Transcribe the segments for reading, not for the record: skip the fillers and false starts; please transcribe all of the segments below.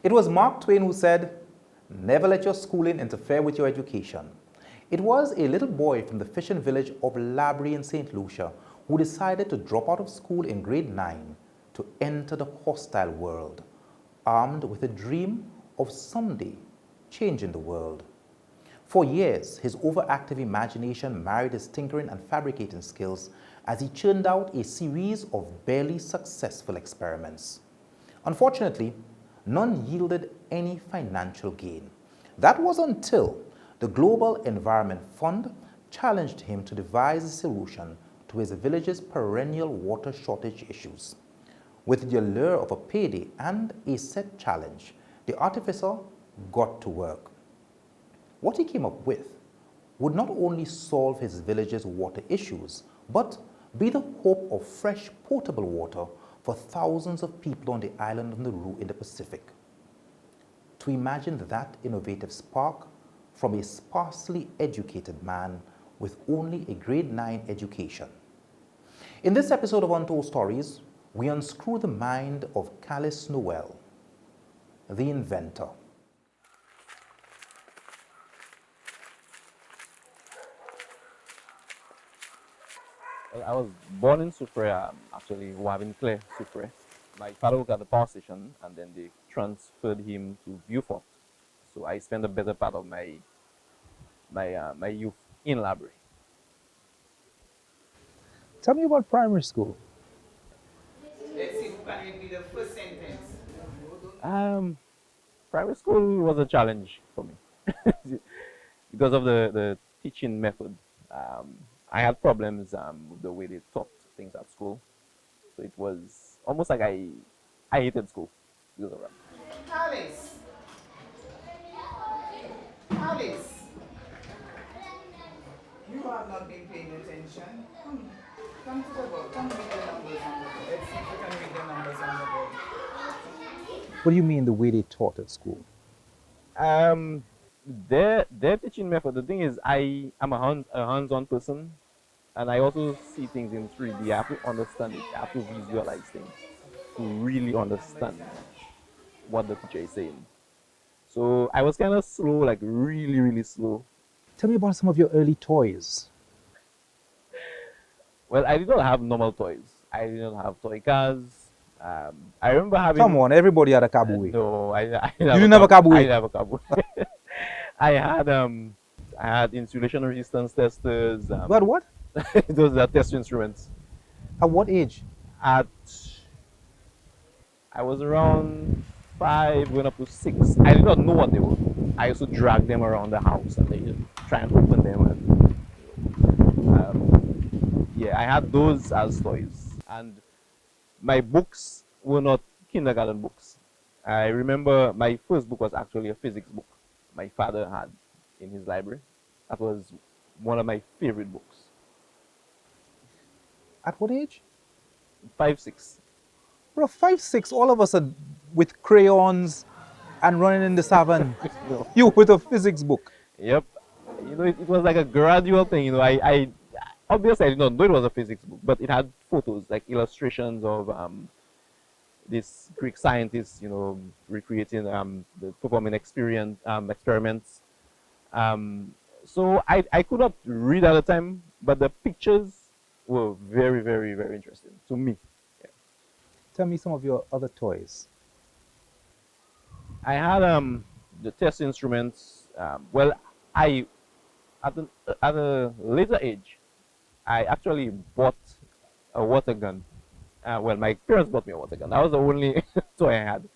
It was Mark Twain who said, "Never let your schooling interfere with your education." It was a little boy from the fishing village of Laborie in St. Lucia who decided to drop out of school in grade 9 to enter the hostile world, armed with a dream of someday changing the world. For years, his overactive imagination married his tinkering and fabricating skills as he churned out a series of barely successful experiments. Unfortunately, none yielded any financial gain. That was until the Global Environment Fund challenged him to devise a solution to his village's perennial water shortage issues. With the allure of a payday and a set challenge, the artificer got to work. What he came up with would not only solve his village's water issues, but be the hope of fresh potable water for thousands of people on the island of Nauru in the Pacific. To imagine that innovative spark from a sparsely educated man with only a grade 9 education. In this episode of Untold Stories, we unscrew the mind of Callis Noel, the inventor. I was born in Supre, actually, Wavin-Clare, Supre. My father worked at the power station, and then they transferred him to Beaufort. So I spent the better part of my youth in Laborie. Tell me about primary school. Let's see who can repeat the first sentence. Primary school was a challenge for me because of the teaching method. I had problems with the way they taught things at school. So it was almost like I hated school because of that. Callis. Callis. You have not been paying attention. Come to the board. Come read the numbers on the board. Let's see if you can read the numbers on the board. What do you mean the way they taught at school? Their teaching method, the thing is, I am a hands-on person, and I also see things in 3D. I have to understand it. I have to visualize things to really understand what the teacher is saying. So I was kind of slow, like really, really slow. Tell me about some of your early toys. Well, I did not have normal toys. I did not have toy cars. I remember having... Come on, everybody had a kabui. No, I You didn't have a kabui? I didn't have a kabui. I had insulation resistance testers. But what? Those are test instruments. At what age? I was around 5, going up to 6. I did not know what they were. I used to drag them around the house and they try and open them. And, yeah, I had those as toys. And my books were not kindergarten books. I remember my first book was actually a physics book my father had in his library. That was one of my favorite books. At what age? 5, 6. Bro, 5, 6, all of us are with crayons and running in the savannah. No. You with a physics book. Yep. You know, it was like a gradual thing. You know, I obviously I did not know it was a physics book, but it had photos, like illustrations of this Greek scientist, you know, recreating the performing experiments. So I could not read at the time, but the pictures were very, very, very interesting to me. Yeah. Tell me some of your other toys. I had the test instruments. Well, at a later age, I actually bought a water gun. Well, my parents bought me a water gun. That was the only toy I had,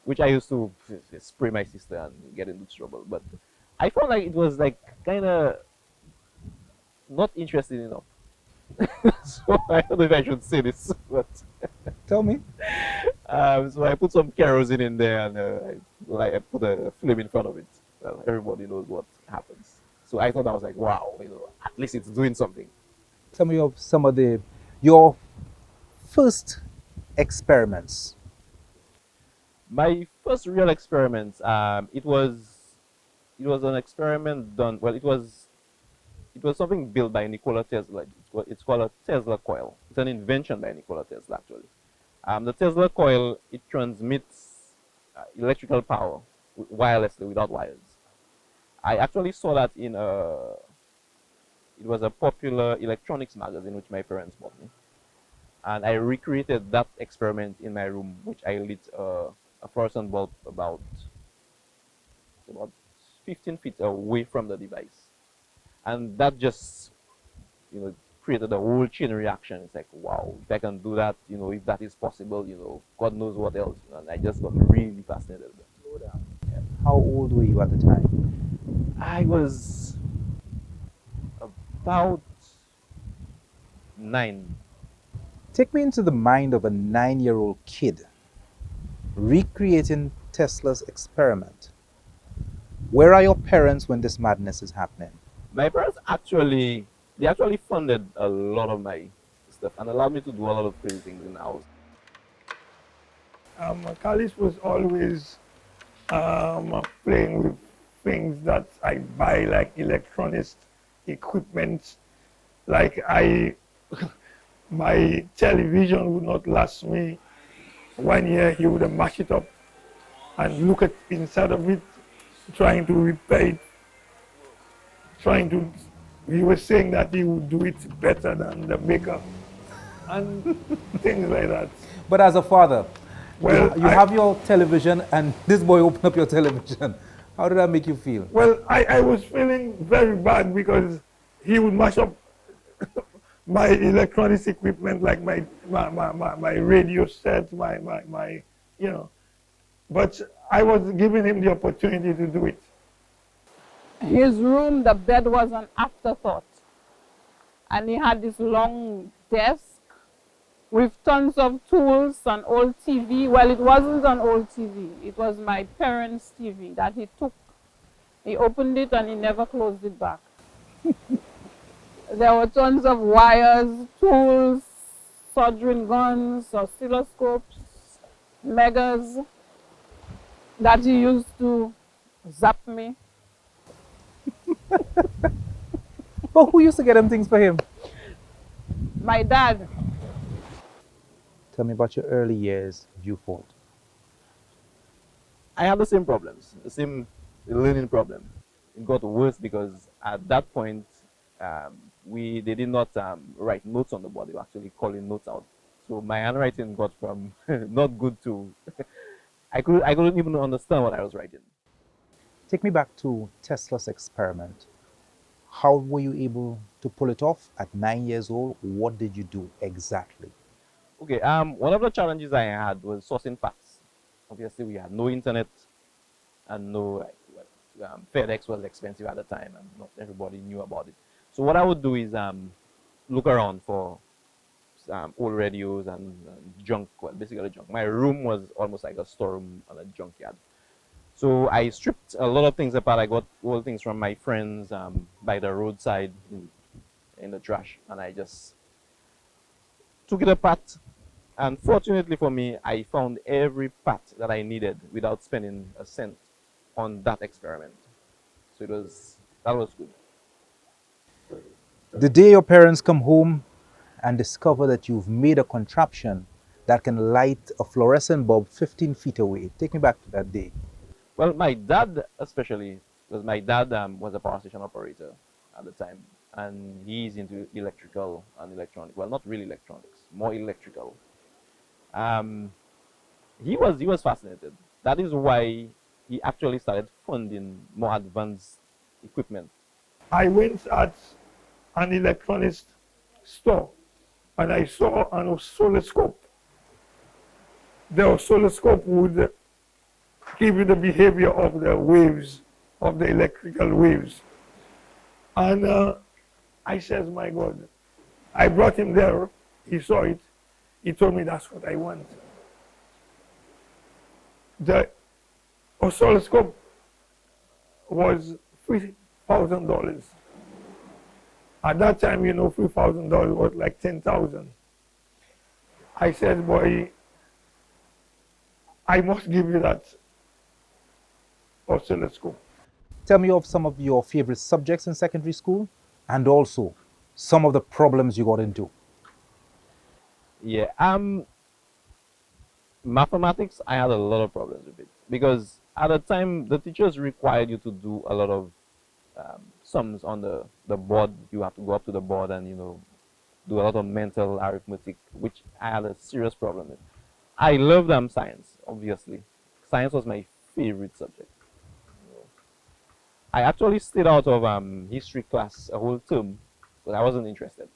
which I used to spray my sister and get into trouble. But I felt like it was like kind of not interesting enough. So I don't know if I should say this, but Tell me. So I put some kerosene in there and I put a flame in front of it. Well, everybody knows what happens. So I thought I was like, wow, at least it's doing something. Some of your first experiments. My first real experiment, it was an experiment done. Well, it was something built by Nikola Tesla. It's called a Tesla coil. It's an invention by Nikola Tesla, actually. The Tesla coil, it transmits electrical power wirelessly without wires. I actually saw that it was a popular electronics magazine which my parents bought me, and I recreated that experiment in my room, which I lit a fluorescent bulb about 15 feet away from the device, and that just created a whole chain reaction. It's like, wow, if I can do that, if that is possible, God knows what else. And I just got really fascinated with it. Slow down. How old were you at the time? I was about 9. Take me into the mind of a 9-year-old kid recreating Tesla's experiment. Where are your parents when this madness is happening? My parents they actually funded a lot of my stuff and allowed me to do a lot of crazy things in the house. Khalis was always playing with things that I buy, like electronics equipment. Like my television would not last me 1 year. He would mash it up and look at inside of it, trying to repair it, he was saying that he would do it better than the maker and things like that. But as a father, Well, you have your television and this boy opened up your television. How did that make you feel? Well, I was feeling very bad because he would mash up my electronics equipment, like my radio set, but I was giving him the opportunity to do it. His room, the bed was an afterthought. And he had this long desk with tons of tools, an old TV. Well, it wasn't an old TV. It was my parents' TV that he took. He opened it and he never closed it back. There were tons of wires, tools, soldering guns, oscilloscopes, megas that he used to zap me. But who used to get them things for him? My dad. Tell me about your early years of youth thought. I had the same problems, the same learning problem. It got worse because at that point, they did not write notes on the board. They were actually calling notes out. So my handwriting got from not good to I couldn't even understand what I was writing. Take me back to Tesla's experiment. How were you able to pull it off at 9 years old? What did you do exactly? Okay, one of the challenges I had was sourcing facts. Obviously, we had no internet and no FedEx was expensive at the time, and not everybody knew about it. So what I would do is look around for old radios and junk. Well, basically junk. My room was almost like a storeroom and a junkyard. So I stripped a lot of things apart. I got all things from my friends by the roadside in the trash, and I just took it apart. And fortunately for me, I found every part that I needed without spending a cent on that experiment. So that was good. The day your parents come home and discover that you've made a contraption that can light a fluorescent bulb 15 feet away. Take me back to that day. Well, my dad especially, because my dad was a power station operator at the time, and he's into electrical and electronic. Well, not really electronics, more electrical. He was fascinated. That is why he actually started funding more advanced equipment. I went at an electronics store and I saw an oscilloscope. The oscilloscope would give you the behavior of the waves, of the electrical waves. And I says, my God, I brought him there. He saw it. He told me, that's what I want. the oscilloscope was $3,000. At that time, you know, $3,000 was like 10,000. I said, boy, I must give you that oscilloscope. Tell me of some of your favorite subjects in secondary school and also some of the problems you got into. Yeah, mathematics, I had a lot of problems with it because at the time the teachers required you to do a lot of sums on the board. You have to go up to the board and, you know, do a lot of mental arithmetic, which I had a serious problem with. I loved science, obviously. Science was my favorite subject. I actually stayed out of history class a whole term because I wasn't interested.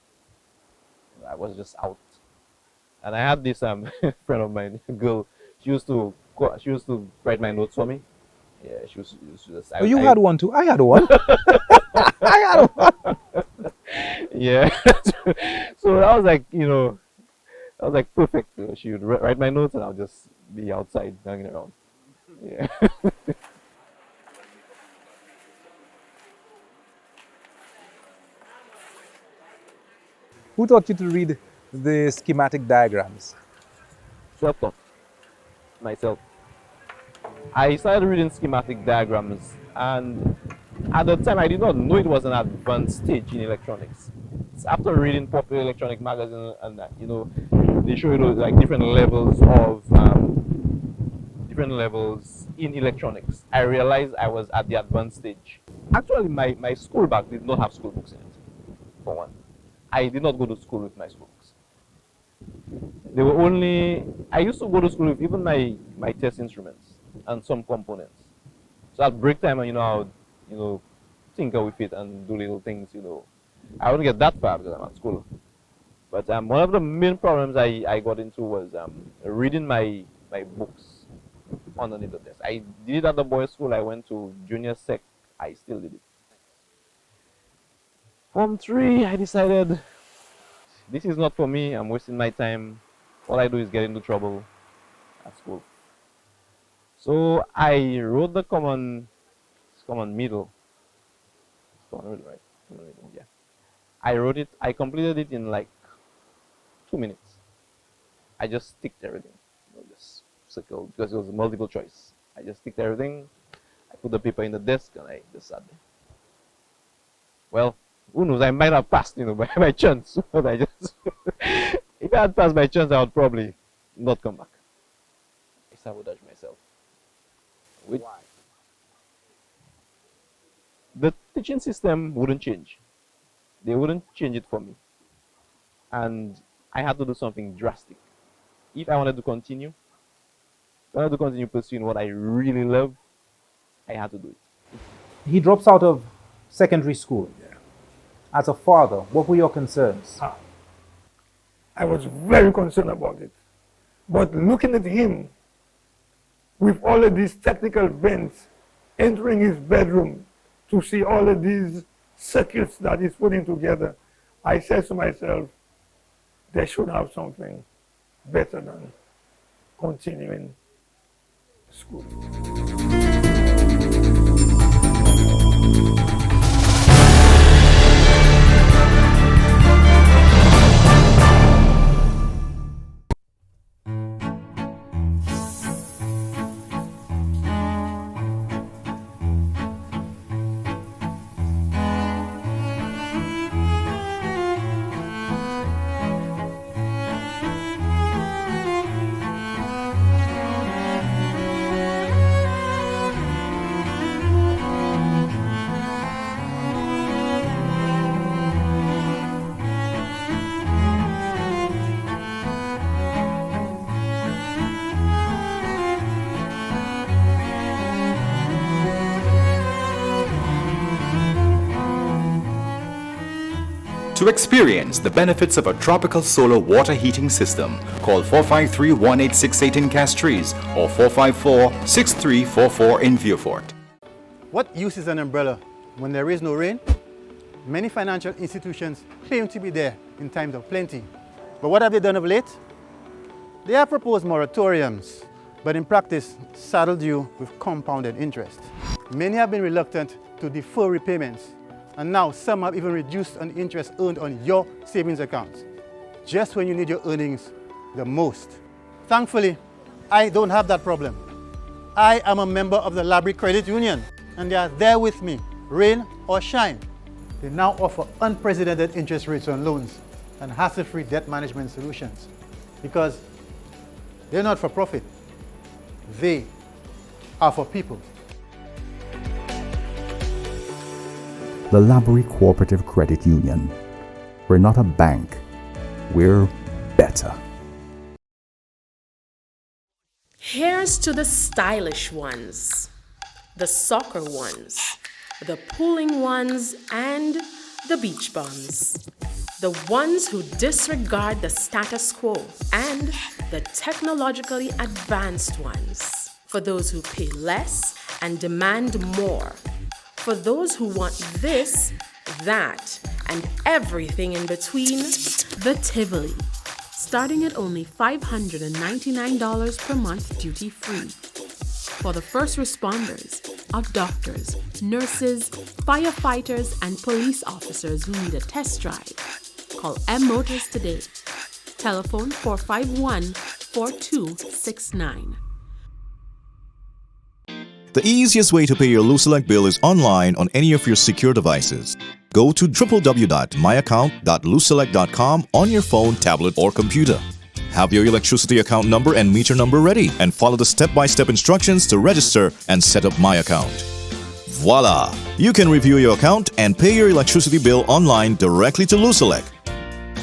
I was just out. And I had this friend of mine, a girl. She used to write my notes for me. Yeah, she was just. Oh, you had one too. I had one. I had one. Yeah. So that was like, you know, that was like perfect. You know, she would write my notes and I'll just be outside hanging around. Yeah. Who taught you to read the schematic diagrams? Self-taught. Myself. I started reading schematic diagrams, and at the time I did not know it was an advanced stage in electronics. It's after reading popular electronic magazines and that, you know, they show you like different levels in electronics. I realized I was at the advanced stage. Actually, my school bag did not have school books in it, for one. I did not go to school with my school books. They were only, I used to go to school with even my test instruments and some components. So at break time, you know, I would, you know, tinker with it and do little things, you know. I wouldn't get that far because I'm at school. But one of the main problems I got into was reading my books underneath the desk. I did it at the boys' school. I went to junior sec. I still did it. Form 3, I decided this is not for me. I'm wasting my time. All I do is get into trouble at school. So I wrote the common middle. Common middle, right? Common middle, yeah. I wrote it. I completed it in like 2 minutes. I just ticked everything. You know, just circled because it was multiple choice. I just ticked everything. I put the paper in the desk and I just sat there. Well, who knows? I might have passed, you know, by chance. But I just, if I had passed by chance, I would probably not come back. I sabotage myself. Why? The teaching system wouldn't change. They wouldn't change it for me. And I had to do something drastic. If I wanted to continue pursuing what I really love, I had to do it. He drops out of secondary school. As a father, what were your concerns? I was very concerned about it. But looking at him with all of these technical vents, entering his bedroom to see all of these circuits that he's putting together, I said to myself, they should have something better than continuing school. To experience the benefits of a tropical solar water heating system, call 453-1868 in Castries or 454-6344 in Vieux-Fort. What use is an umbrella when there is no rain? Many financial institutions claim to be there in times of plenty. But what have they done of late? They have proposed moratoriums but in practice saddled you with compounded interest. Many have been reluctant to defer repayments, and now some have even reduced on interest earned on your savings accounts, just when you need your earnings the most. Thankfully, I don't have that problem. I am a member of the Laborie Credit Union, and they are there with me, rain or shine. They now offer unprecedented interest rates on loans and hassle-free debt management solutions, because they're not for profit. They are for people. The Laborie Cooperative Credit Union. We're not a bank. We're better. Here's to the stylish ones, the soccer ones, the pulling ones, and the beach bums. The ones who disregard the status quo, and the technologically advanced ones. For those who pay less and demand more. For those who want this, that, and everything in between, the Tivoli. Starting at only $599 per month duty-free. For the first responders, our doctors, nurses, firefighters, and police officers who need a test drive. Call M Motors today. Telephone 451-4269. The easiest way to pay your LuSelect bill is online on any of your secure devices. Go to www.myaccount.luselect.com on your phone, tablet, or computer. Have your electricity account number and meter number ready, and follow the step-by-step instructions to register and set up My Account. Voila! You can review your account and pay your electricity bill online directly to LuSelect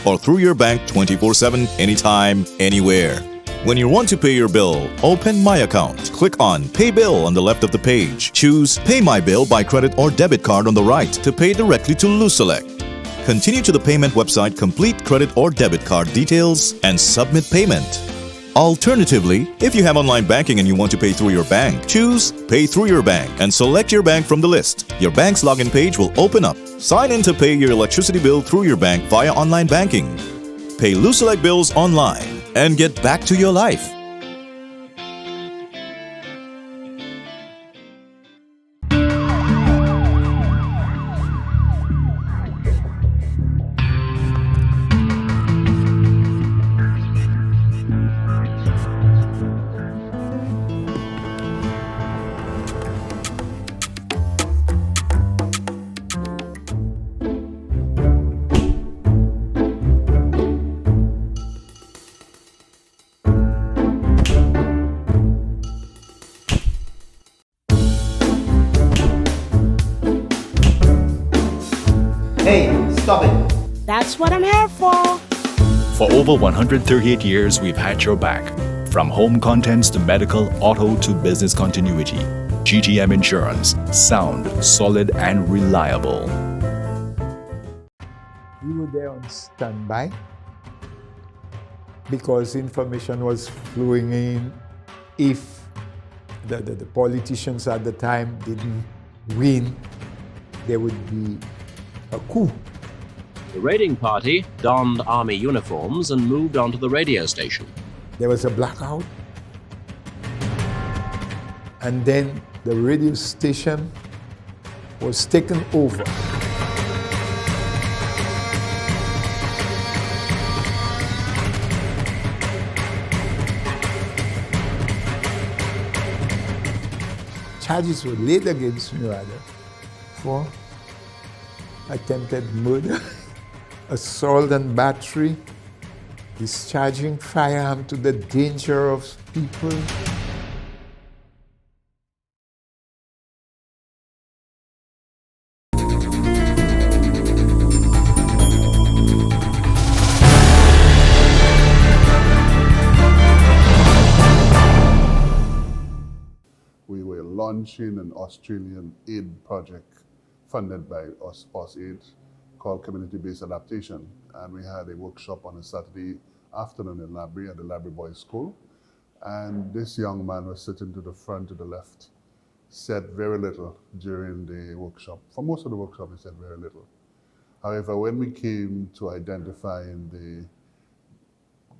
or through your bank 24/7, anytime, anywhere. When you want to pay your bill, open My Account. Click on Pay Bill on the left of the page. Choose Pay My Bill by credit or debit card on the right to pay directly to LuSelect. Continue to the payment website, complete credit or debit card details, and submit payment. Alternatively, if you have online banking and you want to pay through your bank, choose Pay Through Your Bank and select your bank from the list. Your bank's login page will open up. Sign in to pay your electricity bill through your bank via online banking. Pay LuSelect bills online and get back to your life. Hey, stop it. That's what I'm here for. For over 138 years, we've had your back. From home contents to medical, auto to business continuity. GTM Insurance. Sound, solid, and reliable. We were there on standby because information was flowing in. If the politicians at the time didn't win, there would be a coup. The raiding party donned army uniforms and moved onto the radio station. There was a blackout, and then the radio station was taken over. Charges were laid against me, rather, for attempted murder, assault and battery, discharging firearm to the danger of people. We were launching an Australian aid project funded by AusAid called Community-Based Adaptation. And we had a workshop on a Saturday afternoon in Laborie at the Laborie Boys School. And this young man was sitting to the front, to the left, said very little during the workshop. For most of the workshop, he said very little. However, when we came to identifying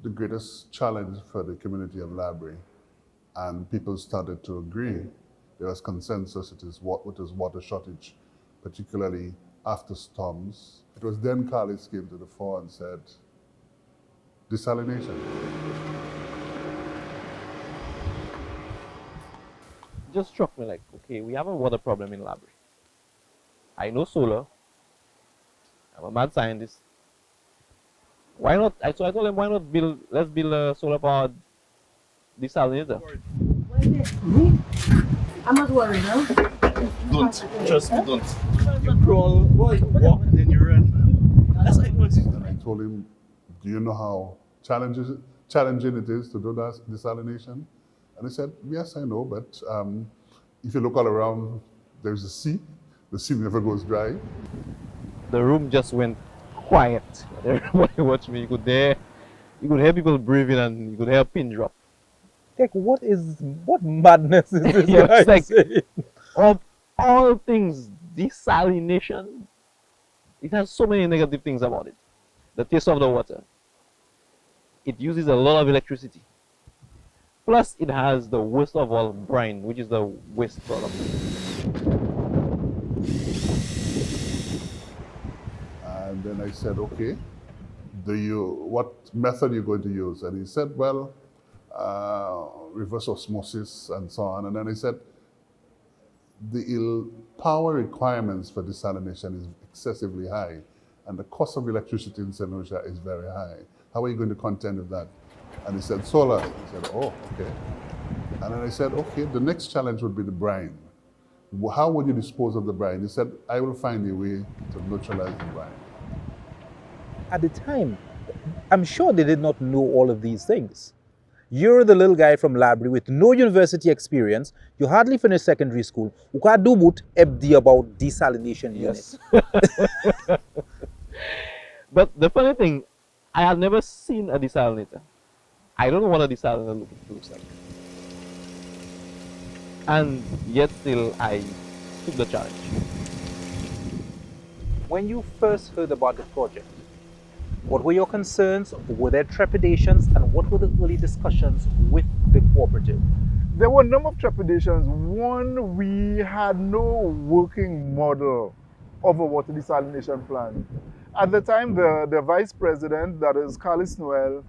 the greatest challenge for the community of Laborie, and people started to agree. There was consensus it is water shortage, particularly after storms. It was then Carlis came to the fore and said, desalination. Just struck me like, okay, we have a water problem in Laborie. I know solar. I'm a mad scientist. Why not? So I told him, why not let's build a solar powered desalinator. I'm not worried, no? Don't. Trust me, don't. You crawl, boy, walk, then you run. That's how it works. And I told him, do you know how challenging it is to do that desalination? And he said, yes, I know, but if you look all around, there's a sea. The sea never goes dry. The room just went quiet. Everybody watched me. You could hear people breathing, and you could hear a pin drop. Like, what madness is this Yeah, guy it's like, saying? of all things, desalination, it has so many negative things about it. The taste of the water. It uses a lot of electricity. Plus, it has the worst of all, brine, which is the waste product. And then I said, okay, what method are you going to use? And he said, well, reverse osmosis and so on. And then I said, the power requirements for desalination is excessively high, and the cost of electricity in St. Lucia is very high. How are you going to contend with that? And he said, solar. I said, oh, okay. And then I said, okay, the next challenge would be the brine. How would you dispose of the brine? He said, I will find a way to neutralize the brine. At the time, I'm sure they did not know all of these things. You're the little guy from Laborie with no university experience. You hardly finished secondary school. You can't do but FD about desalination units. Yes. But the funny thing, I have never seen a desalinator. I don't know what a desalinator looks like. And yet still I took the challenge. When you first heard about the project, what were your concerns? Were there trepidations? And what were the early discussions with the cooperative? There were a number of trepidations. One, we had no working model of a water desalination plant. At the time, the vice president, that is Carlis Noel,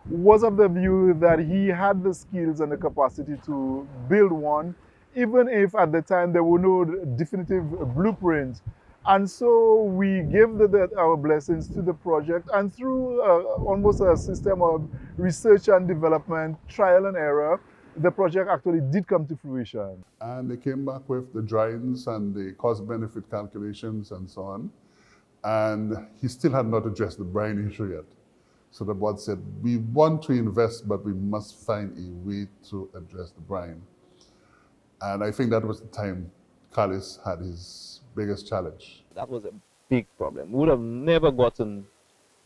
was of the view that he had the skills and the capacity to build one, even if at the time there were no definitive blueprints. And so we gave our blessings to the project, and through almost a system of research and development, trial and error, the project actually did come to fruition. And they came back with the drawings and the cost-benefit calculations and so on. And he still had not addressed the brine issue yet. So the board said, we want to invest, but we must find a way to address the brine. And I think that was the time Carlis had his biggest challenge. That was a big problem. We would have never gotten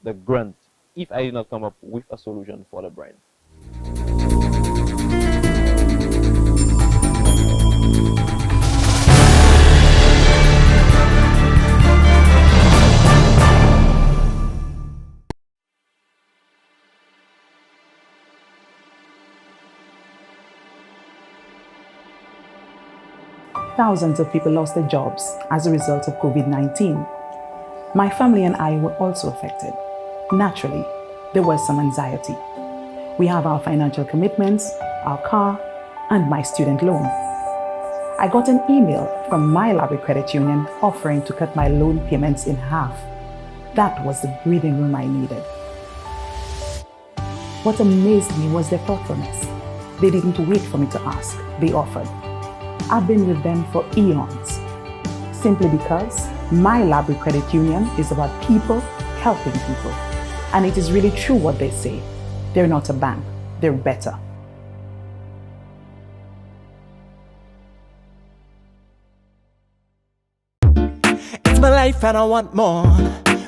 the grant if I did not come up with a solution for the brine. Thousands of people lost their jobs as a result of COVID-19. My family and I were also affected. Naturally, there was some anxiety. We have our financial commitments, our car, and my student loan. I got an email from my Laborie credit union offering to cut my loan payments in half. That was the breathing room I needed. What amazed me was their thoughtfulness. They didn't wait for me to ask, they offered. I've been with them for eons, simply because my Laborie Credit Union is about people helping people. And it is really true what they say. They're not a bank, they're better. It's my life and I want more.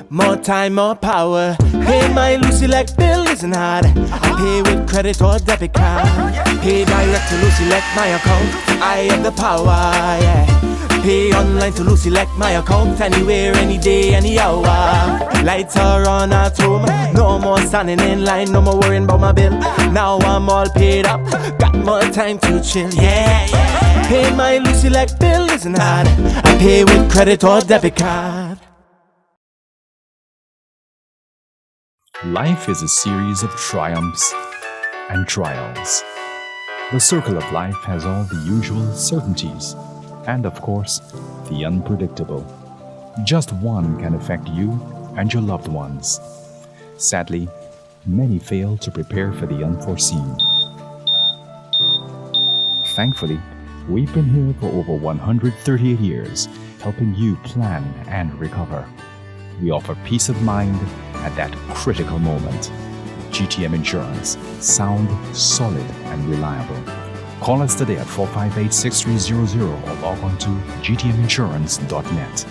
More time, more power. Pay my Lucy like bill isn't hard. I pay with credit or debit card. Pay direct to Lucy like my account. I have the power, yeah. Pay online to Lucy like my account. Anywhere, any day, any hour. Lights are on at home. No more standing in line, no more worrying about my bill. Now I'm all paid up, got more time to chill. Yeah, yeah. Pay my Lucy like bill isn't hard. I pay with credit or debit card. Life is a series of triumphs and trials. The circle of life has all the usual certainties and, of course, the unpredictable. Just one can affect you and your loved ones. Sadly, many fail to prepare for the unforeseen. Thankfully, we've been here for over 138 years, helping you plan and recover. We offer peace of mind at that critical moment. GTM Insurance, sound, solid, and reliable. Call us today at 458-6300 or log on to gtminsurance.net.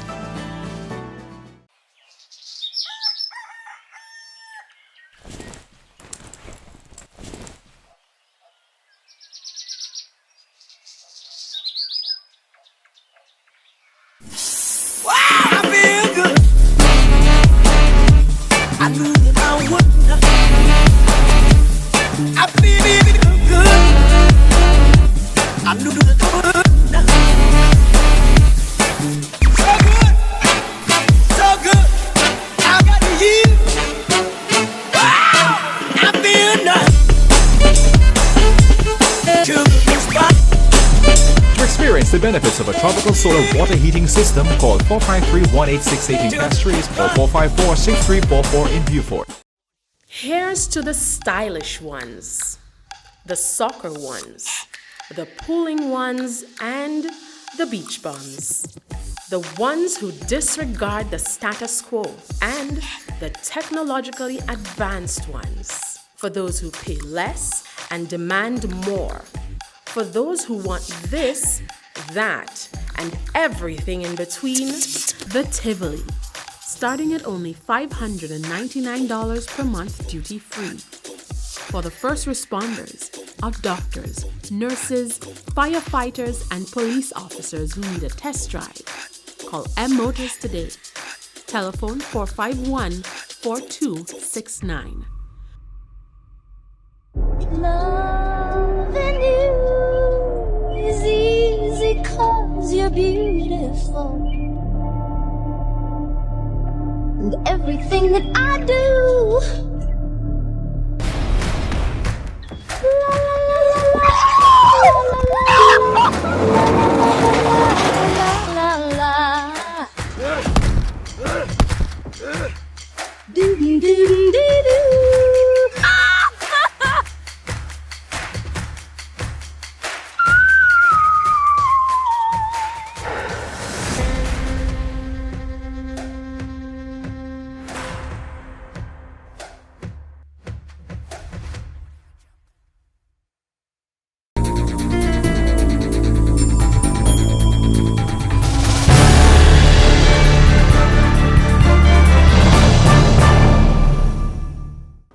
The benefits of a tropical solar water heating system, call 453-1868 in Castries or 454-6344 in Beaufort. Here's to the stylish ones, the soccer ones, the pooling ones, and the beach bums. The ones who disregard the status quo, and the technologically advanced ones. For those who pay less and demand more. For those who want this, that, and everything in between, the Tivoli. Starting at only $599 per month duty free. For the first responders, our doctors, nurses, firefighters, and police officers who need a test drive, call M Motors today. Telephone 451-4269. Loving you is easy 'cause you're beautiful. And everything that I do, la la la la la la la la. Do do do do do.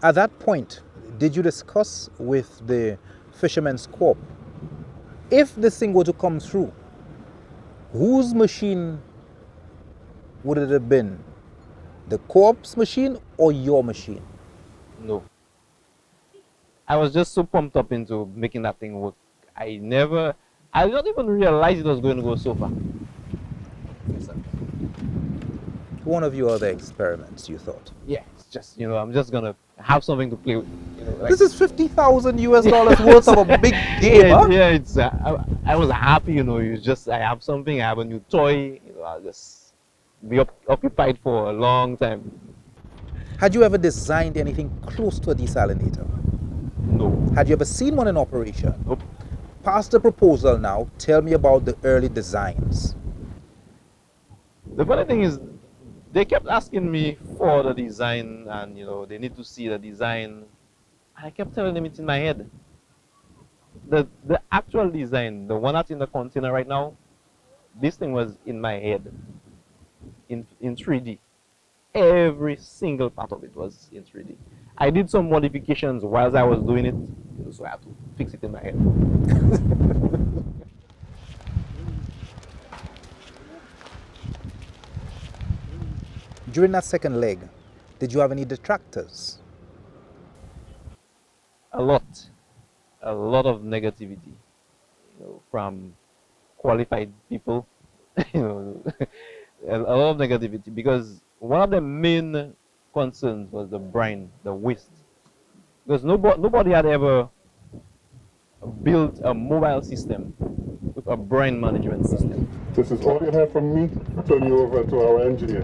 At that point, did you discuss with the Fisherman's Corp, if this thing were to come through, whose machine would it have been? The Corp's machine or your machine? No. I was just so pumped up into making that thing work. I did not even realize it was going to go so far. Yes, sir. One of your other experiments, you thought? Yeah, it's just, I'm just going to have something to play with. This is $50,000 worth of a big game, yeah, huh? Yeah, it's, I was happy, I have something, I have a new toy, I'll just be occupied for a long time. Had you ever designed anything close to a desalinator? No. Had you ever seen one in operation? Nope. Pass the proposal now. Tell me about the early designs. The funny thing is, they kept asking me for the design and, they need to see the design. And I kept telling them it's in my head. The actual design, the one that's in the container right now, this thing was in my head in 3D. Every single part of it was in 3D. I did some modifications while I was doing it, so I had to fix it in my head. During that second leg, did you have any detractors? A lot of negativity, from qualified people, a lot of negativity, because one of the main concerns was the brine, the waste, because nobody had ever built a mobile system with a brine management system. This is all you have from me. Turn you over to our engineer.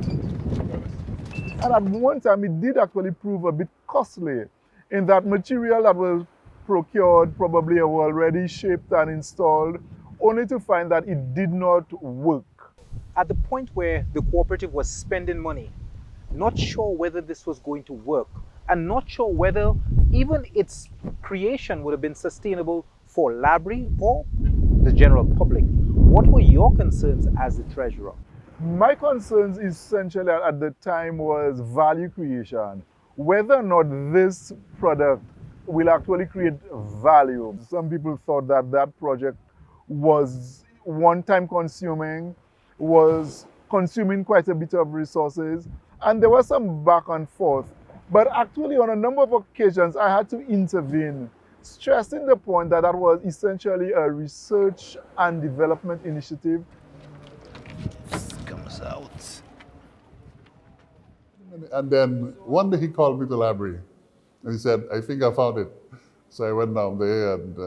And at one time, it did actually prove a bit costly in that material that was procured probably were already shaped and installed, only to find that it did not work. At the point where the cooperative was spending money, not sure whether this was going to work, and not sure whether even its creation would have been sustainable for Laborie or the general public, what were your concerns as the treasurer? My concerns essentially at the time was value creation. Whether or not this product will actually create value. Some people thought that that project was one-time consuming, was consuming quite a bit of resources, and there was some back and forth. But actually on a number of occasions I had to intervene, stressing the point that that was essentially a research and development initiative. Comes out. And then one day he called me to Laborie and he said, I think I found it. So I went down there and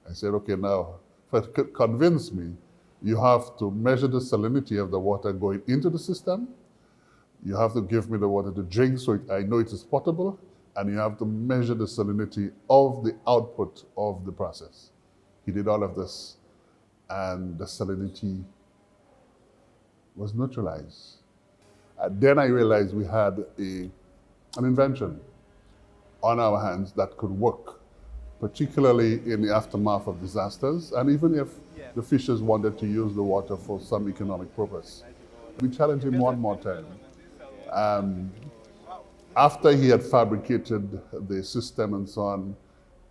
I said, okay, now, to convince me, you have to measure the salinity of the water going into the system. You have to give me the water to drink so I know it is potable. And you have to measure the salinity of the output of the process. He did all of this, and the salinity was neutralized. Then I realized we had an invention on our hands that could work, particularly in the aftermath of disasters, and even if the fishers wanted to use the water for some economic purpose. We challenged him one more time. After he had fabricated the system and so on,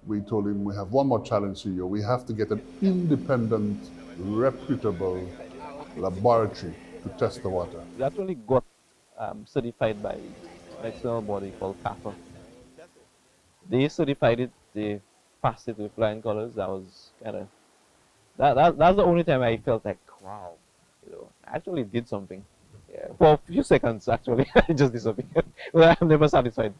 we told him, we have one more challenge to you. We have to get an independent, reputable laboratory to test the water. We actually got certified by an external body called CAFA. They certified it, they passed it with flying colors. That was kind of, that's the only time I felt like, wow, I actually did something. Yeah, for a few seconds, actually, I just did something. Well, I'm never satisfied.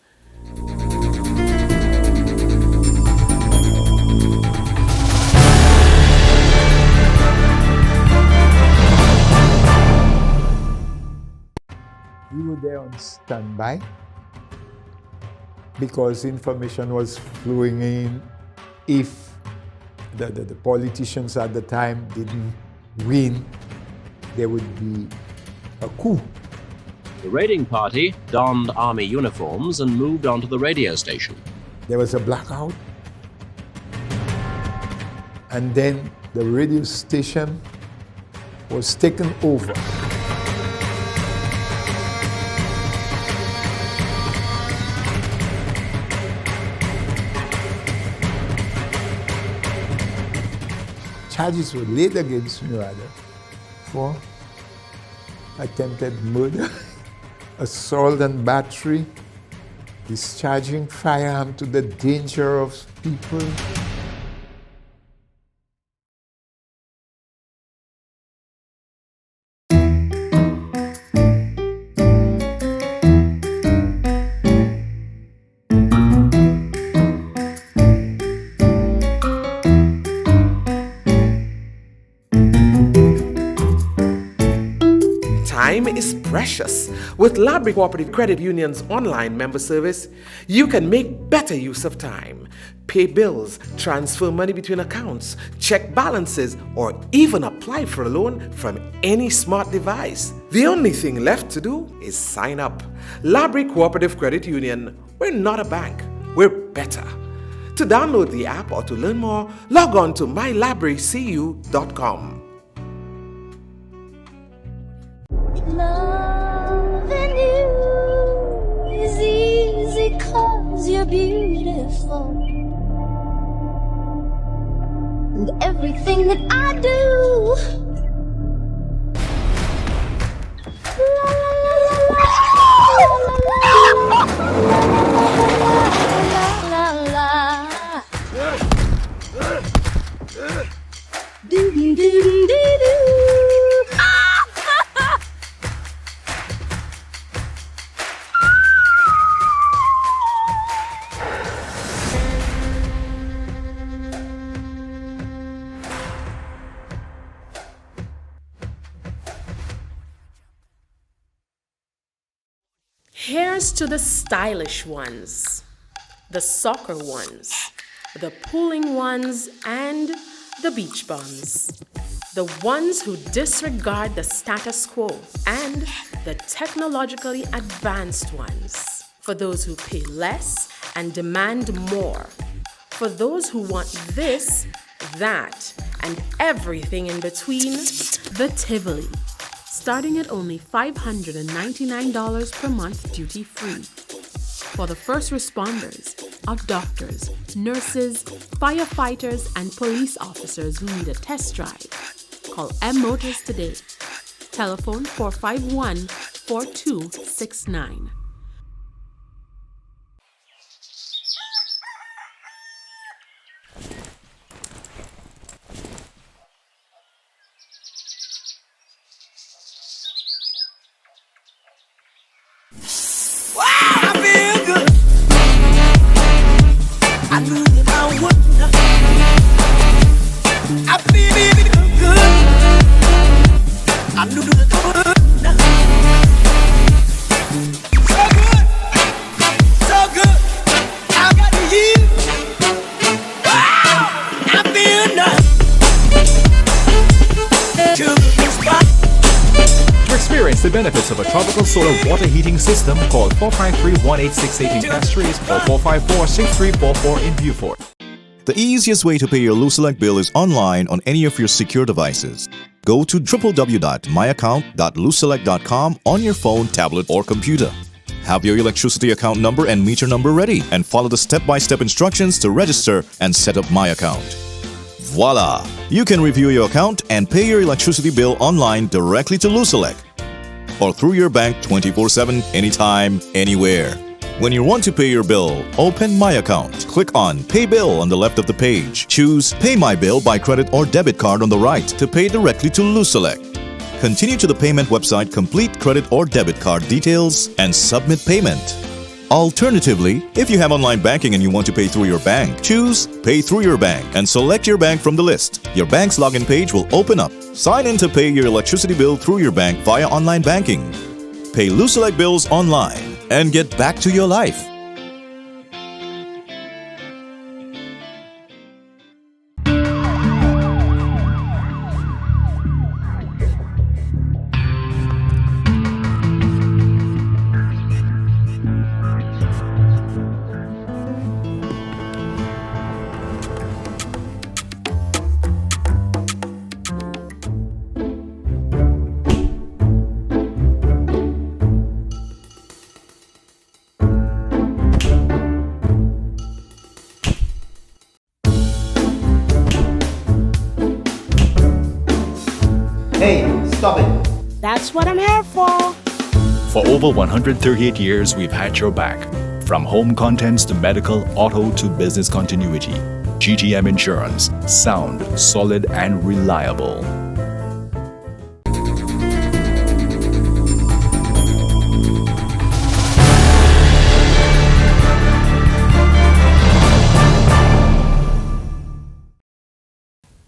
We were there on standby because information was flowing in. If the politicians at the time didn't win, there would be a coup. The raiding party donned army uniforms and moved onto the radio station. There was a blackout, and then the radio station was taken over. Charges were laid against me rather for attempted murder, assault and battery, discharging firearm to the danger of people. Time is precious. With Laborie Cooperative Credit Union's online member service, you can make better use of time. Pay bills, transfer money between accounts, check balances, or even apply for a loan from any smart device. The only thing left to do is sign up. Laborie Cooperative Credit Union, we're not a bank, we're better. To download the app or to learn more, log on to mylaboriecu.com. Loving you is easy 'cause you're beautiful. And everything that I do, la, la, la, la, la. Here's to the stylish ones, the soccer ones, the pooling ones, and the beach bums. The ones who disregard the status quo, and the technologically advanced ones. For those who pay less and demand more. For those who want this, that, and everything in between, the Tivoli. Starting at only $599 per month duty free. For the first responders, our doctors, nurses, firefighters, and police officers who need a test drive, call M Motors today. Telephone 451-4269. Experience the benefits of a tropical solar water heating system. Call 453-1868 in Castries or 454-6344 in Beaufort. The easiest way to pay your Luselect bill is online on any of your secure devices. Go to www.myaccount.luselect.com on your phone, tablet, or computer. Have your electricity account number and meter number ready and follow the step-by-step instructions to register and set up My Account. Voila! You can review your account and pay your electricity bill online directly to Luselect or through your bank 24/7, anytime, anywhere. When you want to pay your bill, open My Account. Click on Pay Bill on the left of the page. Choose Pay My Bill by credit or debit card on the right to pay directly to Luselect. Continue to the payment website, complete credit or debit card details, and submit payment. Alternatively, if you have online banking and you want to pay through your bank, choose Pay Through Your Bank and select your bank from the list. Your bank's login page will open up. Sign in to pay your electricity bill through your bank via online banking. Pay Luselect bills online and get back to your life. Hey, stop it. That's what I'm here for. For over 138 years, we've had your back. From home contents to medical, auto to business continuity. GTM Insurance. Sound, solid, and reliable.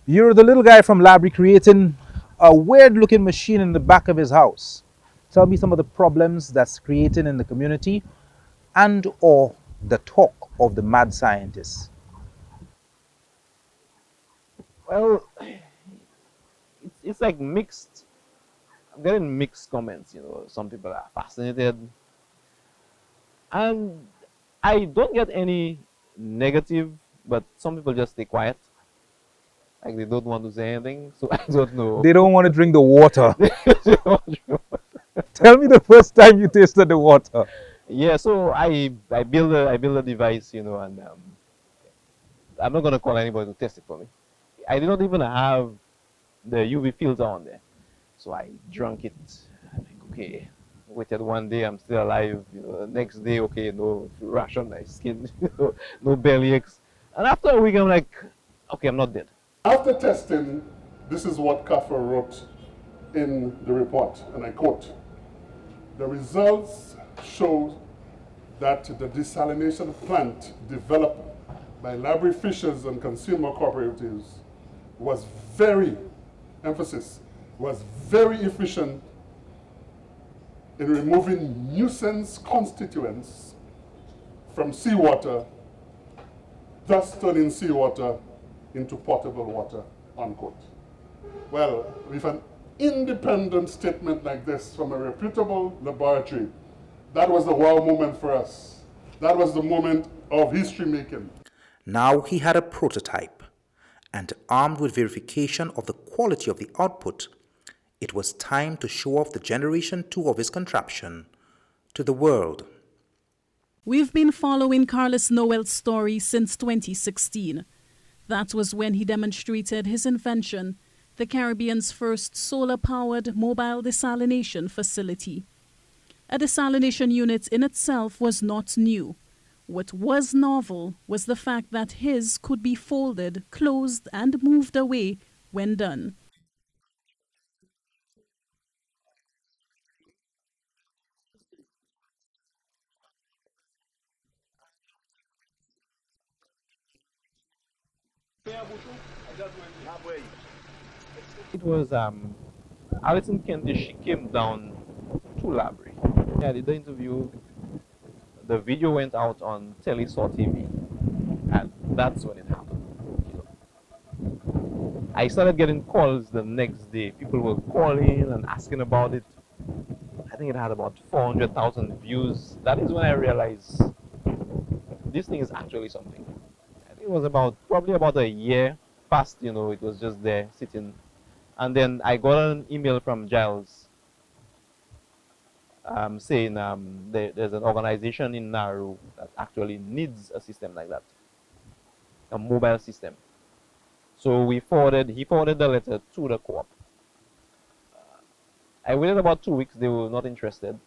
You're the little guy from Laborie creating a weird looking machine in the back of his house. Tell me some of the problems that's creating in the community and or the talk of the mad scientists. Well, it's like mixed. I'm getting mixed comments, Some people are fascinated. And I don't get any negative, but some people just stay quiet. Like they don't want to say anything, so I don't know. They don't want to drink the water. Tell me the first time you tasted the water. Yeah, so I build a device, and I'm not gonna call anybody to test it for me. I did not even have the UV filter on there, so I drank it. I'm like, okay. Waited one day, I'm still alive. The next day, okay, no rash on my skin, no belly aches. And after a week, I'm like, okay, I'm not dead. After testing, this is what Kaffer wrote in the report, and I quote, "The results show that the desalination plant developed by Laborie Fishers and consumer cooperatives was very efficient in removing nuisance constituents from seawater, thus turning seawater into potable water, unquote. Well, with an independent statement like this from a reputable laboratory, that was the wow moment for us. That was the moment of history making. Now he had a prototype, and armed with verification of the quality of the output, it was time to show off the Generation 2 of his contraption to the world. We've been following Carlos Noel's story since 2016. That was when he demonstrated his invention, the Caribbean's first solar-powered mobile desalination facility. A desalination unit in itself was not new. What was novel was the fact that his could be folded, closed, and moved away when done. It was Alison Kennedy. She came down to Laborie. Yeah, I did the interview. The video went out on Telesaw TV, and that's when it happened. I started getting calls the next day. People were calling and asking about it. I think it had about 400,000 views. That is when I realized this thing is actually something. I think it was probably about a year past, it was just there sitting. And then I got an email from Giles saying there's an organization in Nauru that actually needs a system like that, a mobile system. So he forwarded the letter to the co-op. I waited about 2 weeks. They were not interested.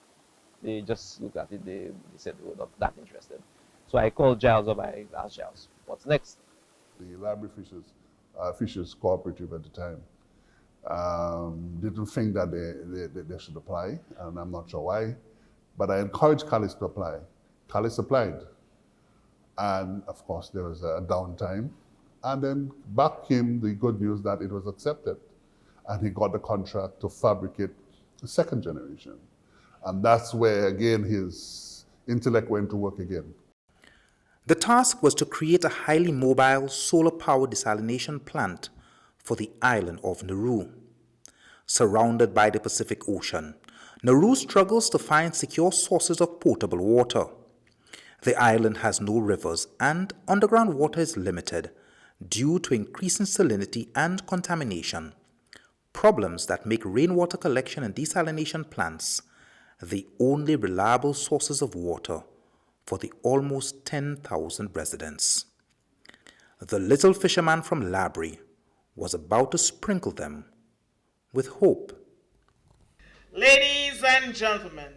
They just looked at it. They said they were not that interested. So I called Giles up. I asked Giles, what's next? The Laborie Fishers Cooperative at the time didn't think that they should apply, and I'm not sure why, but I encouraged Carlos to apply. Carlos applied, and of course there was a downtime, and then back came the good news that it was accepted, and he got the contract to fabricate the second generation, and that's where again his intellect went to work again. The task was to create a highly mobile solar-powered desalination plant for the island of Nauru. Surrounded by the Pacific Ocean, Nauru struggles to find secure sources of potable water. The island has no rivers and underground water is limited due to increasing salinity and contamination, problems that make rainwater collection and desalination plants the only reliable sources of water for the almost 10,000 residents. The little fisherman from Laborie was about to sprinkle them with hope. Ladies and gentlemen,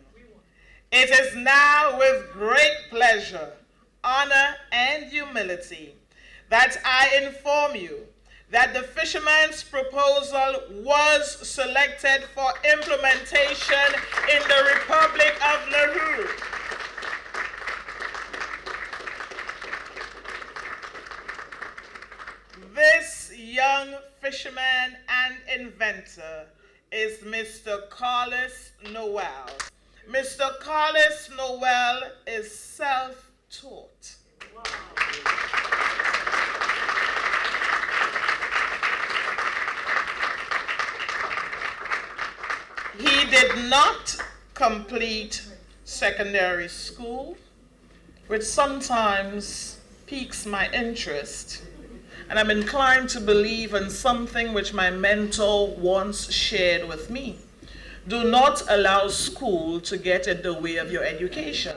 it is now with great pleasure, honor, and humility that I inform you that the fisherman's proposal was selected for implementation in the Republic of Nauru. This young fisherman and inventor is Mr. Carlos Noel. Mr. Carlos Noel is self-taught. He did not complete secondary school, which sometimes piques my interest. And I'm inclined to believe in something which my mentor once shared with me. Do not allow school to get in the way of your education.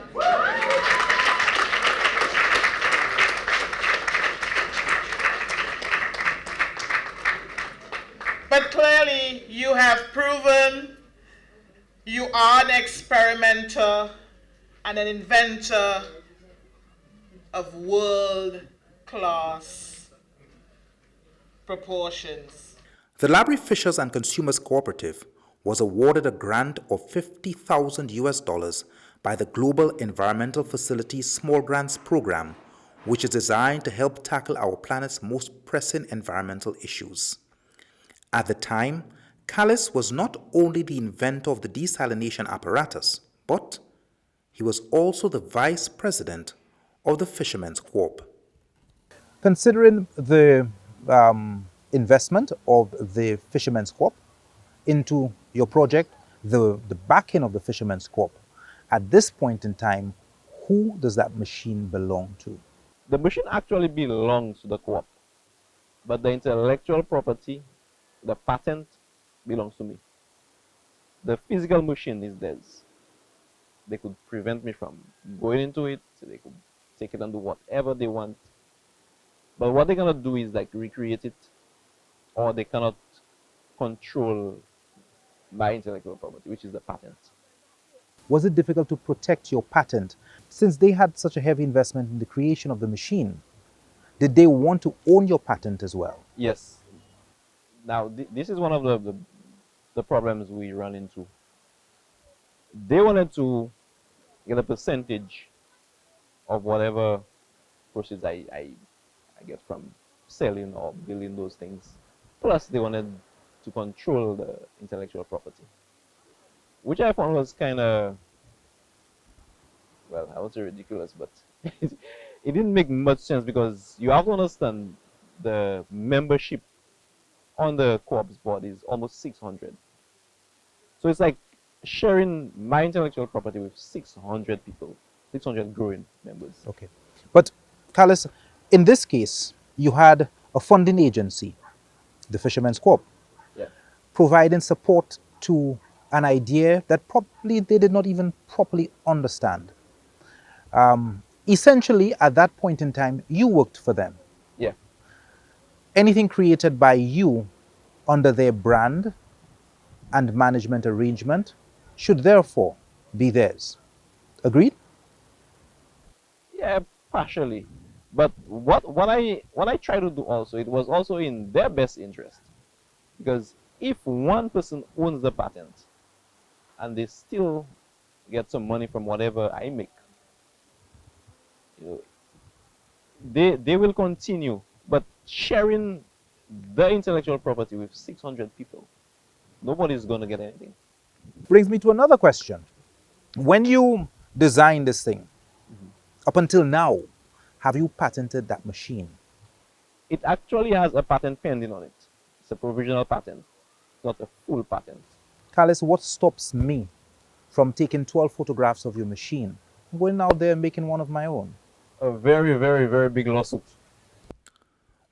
But clearly, you have proven you are an experimenter and an inventor of world-class proportions. The Laborie Fishers and Consumers Cooperative was awarded a grant of $50,000 by the Global Environmental Facilities Small Grants Program, which is designed to help tackle our planet's most pressing environmental issues. At the time, Callis was not only the inventor of the desalination apparatus, but he was also the vice president of the Fishermen's Corp. Considering the investment of the Fishermen's Corp into your project, the backing of the Fishermen's Corp, at this point in time, who does that machine belong to? The machine actually belongs to the co-op, but the intellectual property, the patent, belongs to me. The physical machine is theirs. They could prevent me from going into it, so they could take it and do whatever they want. But what they're gonna do is like recreate it, or they cannot control my intellectual property, which is the patent. Was it difficult to protect your patent since they had such a heavy investment in the creation of the machine? Did they want to own your patent as well? Yes. Now, this is one of the problems we run into. They wanted to get a percentage of whatever proceeds I get from selling or building those things. Plus, they wanted to control the intellectual property, which I found was kind of, well, I won't say ridiculous, but it didn't make much sense, because you have to understand the membership on the co-op's board is almost 600. So it's like sharing my intellectual property with 600 people, 600 growing members. Okay. But, Callis, in this case, you had a funding agency, the Fishermen's Corp, yeah, providing support to an idea that probably they did not even properly understand. Essentially, at that point in time, you worked for them. Yeah. Anything created by you under their brand and management arrangement should therefore be theirs. Agreed? Yeah, partially. But what I try to do also, it was also in their best interest. Because if one person owns the patent and they still get some money from whatever I make, you know, they will continue, but sharing the intellectual property with 600 people, nobody's going to get anything. Brings me to another question. When you designed this thing, up until now, have you patented that machine? It actually has a patent pending on it. It's a provisional patent, not a full patent. Callis, what stops me from taking 12 photographs of your machine and going out there and making one of my own? A very, very, very big lawsuit.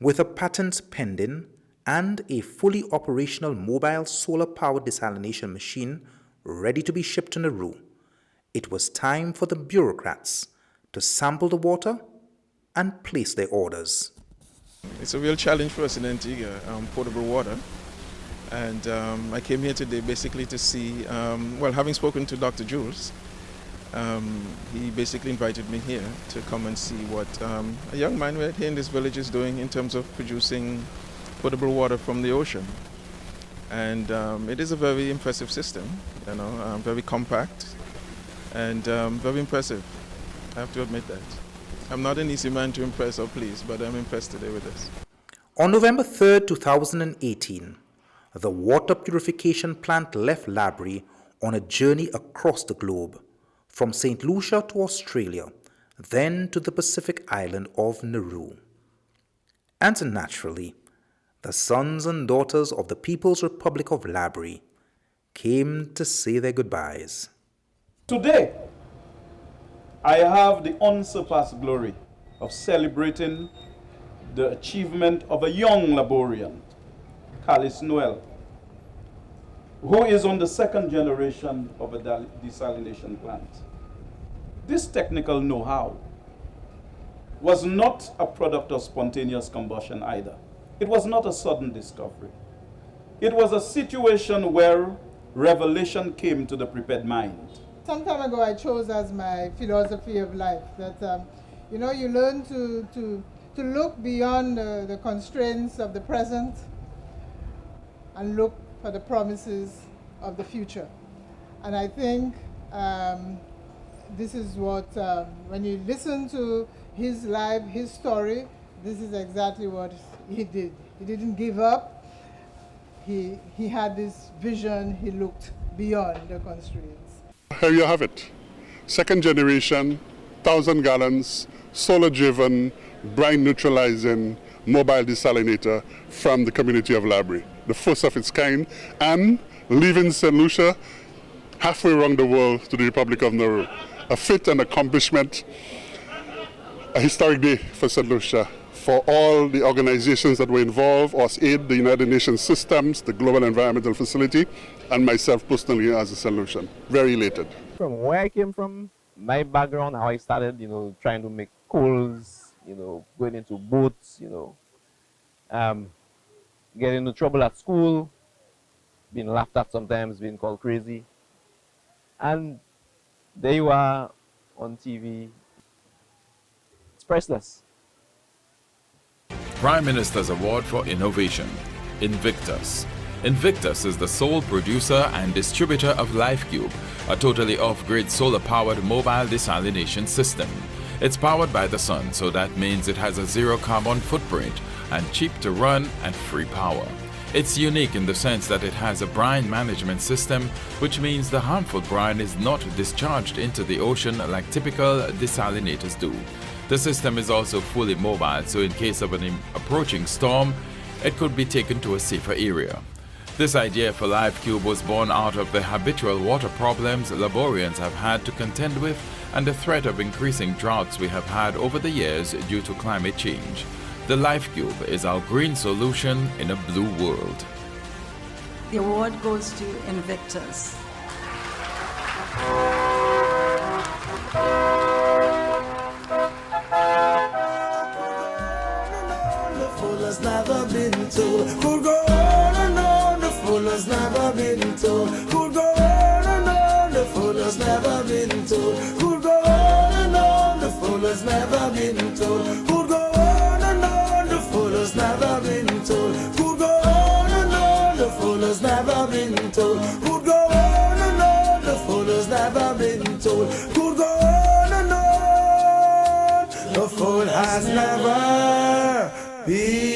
With a patent pending and a fully operational mobile solar-powered desalination machine ready to be shipped to Nauru, it was time for the bureaucrats to sample the water and place their orders. It's a real challenge for us in Antigua, potable water. And I came here today basically to see, well, having spoken to Dr. Jules, he basically invited me here to come and see what a young man right here in this village is doing in terms of producing potable water from the ocean. And it is a very impressive system, you know, very compact and very impressive. I have to admit that. I'm not an easy man to impress or please, but I'm impressed today with this. On November 3rd, 2018, the water purification plant left Laborie on a journey across the globe, from St. Lucia to Australia, then to the Pacific island of Nauru. And naturally, the sons and daughters of the People's Republic of Laborie came to say their goodbyes. Today, I have the unsurpassed glory of celebrating the achievement of a young Laborian, Callis Noel, who is on the second generation of a desalination plant. This technical know-how was not a product of spontaneous combustion either. It was not a sudden discovery. It was a situation where revelation came to the prepared mind. Some time ago, I chose as my philosophy of life that, you know, you learn to look beyond the constraints of the present and look for the promises of the future. And I think this is what, when you listen to his life, his story, this is exactly what he did. He didn't give up. he had this vision, he looked beyond the constraints. Here you have it. Second generation, 1,000 gallons, solar-driven, brine neutralizing mobile desalinator from the community of Laborie. The first of its kind, and leaving St. Lucia halfway around the world to the Republic of Nauru. A feat and accomplishment, a historic day for St. Lucia, for all the organizations that were involved, OSAID, the United Nations Systems, the Global Environmental Facility, and myself personally as a St. Lucian. Very elated. From where I came from, my background, how I started, trying to make coals, going into boats, getting into trouble at school, being laughed at sometimes, being called crazy. And there you are on TV. It's priceless. Prime Minister's Award for Innovation, Invictus. Invictus is the sole producer and distributor of LifeCube, a totally off-grid solar-powered mobile desalination system. It's powered by the sun, so that means it has a zero carbon footprint and cheap to run and free power. It's unique in the sense that it has a brine management system, which means the harmful brine is not discharged into the ocean like typical desalinators do. The system is also fully mobile, so in case of an approaching storm, it could be taken to a safer area. This idea for LifeCube was born out of the habitual water problems Laborians have had to contend with and the threat of increasing droughts we have had over the years due to climate change. The LifeCube is our green solution in a blue world. The award goes to Invictus. Has never been told. Could go on and on, the fool has never been told. Could go on and on, the fool has never been told. Could go on and on, the fool has never been told. Could go on and on, the fool has never been told. Could go on and on, the fool has never been told. Could go on and on, the fool has never been told. Could go on and on, the fool has never been